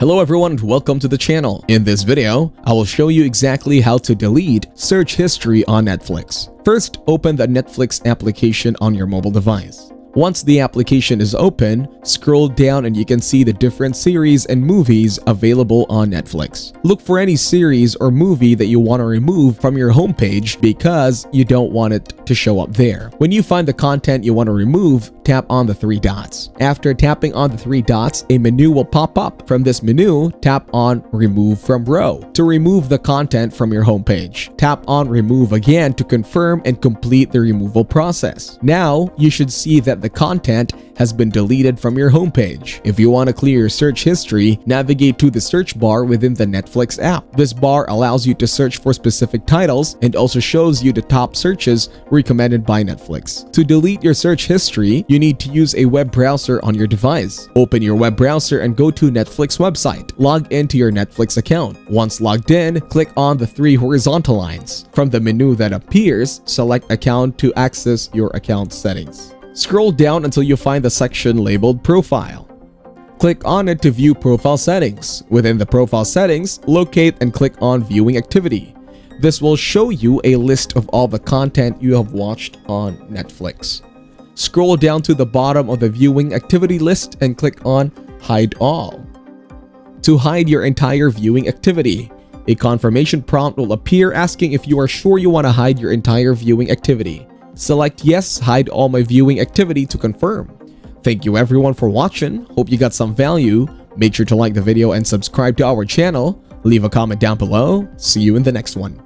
Hello everyone and welcome to the channel. In this video, I will show you exactly how to delete search history on Netflix. First, open the Netflix application on your mobile device. Once the application is open, scroll down and you can see the different series and movies available on Netflix. Look for any series or movie that you want to remove from your homepage because you don't want it to show up there. When you find the content you want to remove, tap on the three dots. After tapping on the three dots, a menu will pop up. From this menu, tap on Remove from Row to remove the content from your homepage. Tap on Remove again to confirm and complete the removal process. Now, you should see that the content has been deleted from your homepage. If you want to clear your search history, navigate to the search bar within the Netflix app. This bar allows you to search for specific titles and also shows you the top searches recommended by Netflix. To delete your search history, you need to use a web browser on your device. Open your web browser and go to Netflix website. Log into your Netflix account. Once logged in, click on the three horizontal lines. From the menu that appears, select Account to access your account settings. Scroll down until you find the section labeled Profile. Click on it to view profile settings. Within the profile settings, locate and click on Viewing Activity. This will show you a list of all the content you have watched on Netflix. Scroll down to the bottom of the viewing activity list and click on Hide All. To hide your entire viewing activity, a confirmation prompt will appear asking if you are sure you want to hide your entire viewing activity. Select Yes, hide all my viewing activity to confirm. Thank you everyone for watching. Hope you got some value. Make sure to like the video and subscribe to our channel. Leave a comment down below. See you in the next one.